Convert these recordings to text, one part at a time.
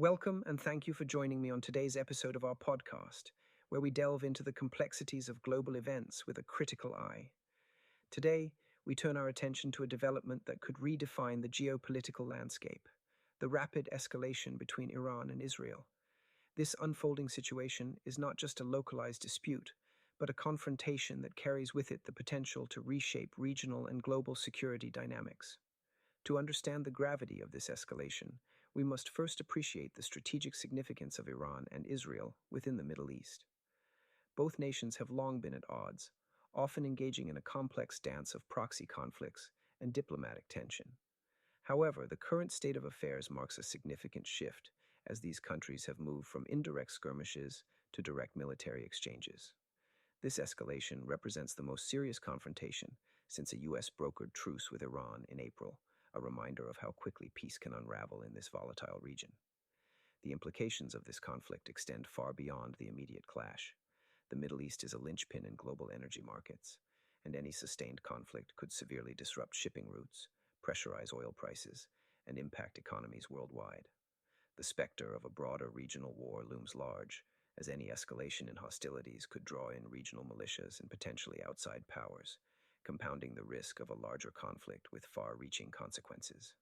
Welcome and thank you for joining me on today's episode of our podcast, where we delve into the complexities of global events with a critical eye. Today, we turn our attention to a development that could redefine the geopolitical landscape: the rapid escalation between Iran and Israel. This unfolding situation is not just a localized dispute, but a confrontation that carries with it the potential to reshape regional and global security dynamics. To understand the gravity of this escalation, we must first appreciate the strategic significance of Iran and Israel within the Middle East. Both nations have long been at odds, often engaging in a complex dance of proxy conflicts and diplomatic tension. However, the current state of affairs marks a significant shift as these countries have moved from indirect skirmishes to direct military exchanges. This escalation represents the most serious confrontation since a U.S. brokered truce with Iran in April, a reminder of how quickly peace can unravel in this volatile region. The implications of this conflict extend far beyond the immediate clash. The Middle East is a linchpin in global energy markets, and any sustained conflict could severely disrupt shipping routes, pressurize oil prices, and impact economies worldwide. The specter of a broader regional war looms large, as any escalation in hostilities could draw in regional militias and potentially outside powers, compounding the risk of a larger conflict with far-reaching consequences.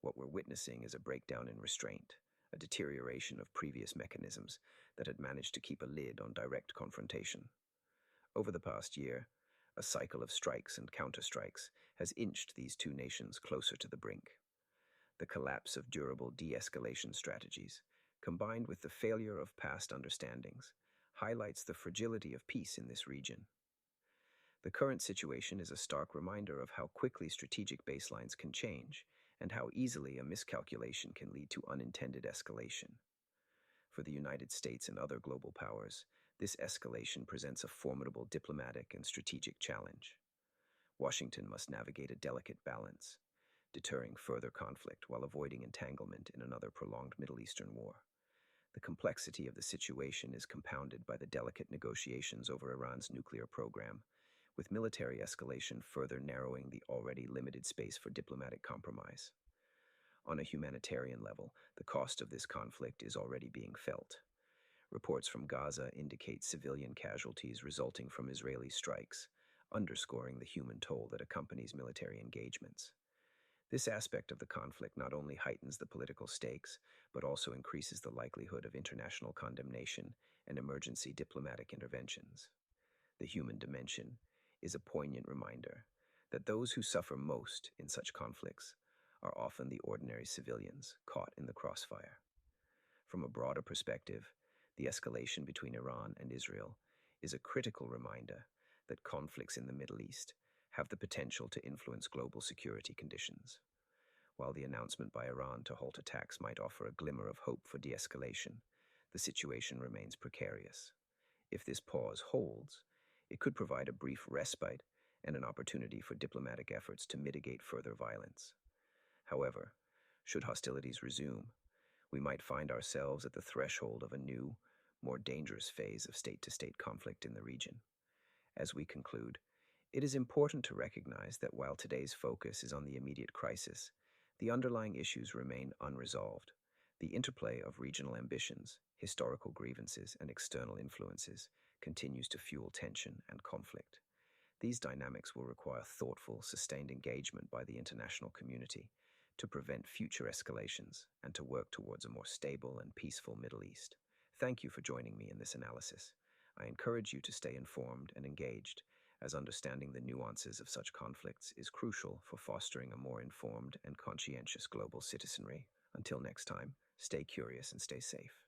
What we're witnessing is a breakdown in restraint, a deterioration of previous mechanisms that had managed to keep a lid on direct confrontation. Over the past year, a cycle of strikes and counterstrikes has inched these two nations closer to the brink. The collapse of durable de-escalation strategies, combined with the failure of past understandings, highlights the fragility of peace in this region. The current situation is a stark reminder of how quickly strategic baselines can change and how easily a miscalculation can lead to unintended escalation. For the United States and other global powers, this escalation presents a formidable diplomatic and strategic challenge. Washington must navigate a delicate balance, deterring further conflict while avoiding entanglement in another prolonged Middle Eastern war. The complexity of the situation is compounded by the delicate negotiations over Iran's nuclear program, with military escalation further narrowing the already limited space for diplomatic compromise. On a humanitarian level, the cost of this conflict is already being felt. Reports from Gaza indicate civilian casualties resulting from Israeli strikes, underscoring the human toll that accompanies military engagements. This aspect of the conflict not only heightens the political stakes, but also increases the likelihood of international condemnation and emergency diplomatic interventions. The human dimension is a poignant reminder that those who suffer most in such conflicts are often the ordinary civilians caught in the crossfire. From a broader perspective, the escalation between Iran and Israel is a critical reminder that conflicts in the Middle East have the potential to influence global security conditions. While the announcement by Iran to halt attacks might offer a glimmer of hope for de-escalation, the situation remains precarious. If this pause holds, it could provide a brief respite and an opportunity for diplomatic efforts to mitigate further violence. However, should hostilities resume, we might find ourselves at the threshold of a new, more dangerous phase of state-to-state conflict in the region. As we conclude, it is important to recognize that while today's focus is on the immediate crisis, the underlying issues remain unresolved. The interplay of regional ambitions, historical grievances, and external influences continues to fuel tension and conflict. These dynamics will require thoughtful, sustained engagement by the international community to prevent future escalations and to work towards a more stable and peaceful Middle East. Thank you for joining me in this analysis. I encourage you to stay informed and engaged, as understanding the nuances of such conflicts is crucial for fostering a more informed and conscientious global citizenry. Until next time, stay curious and stay safe.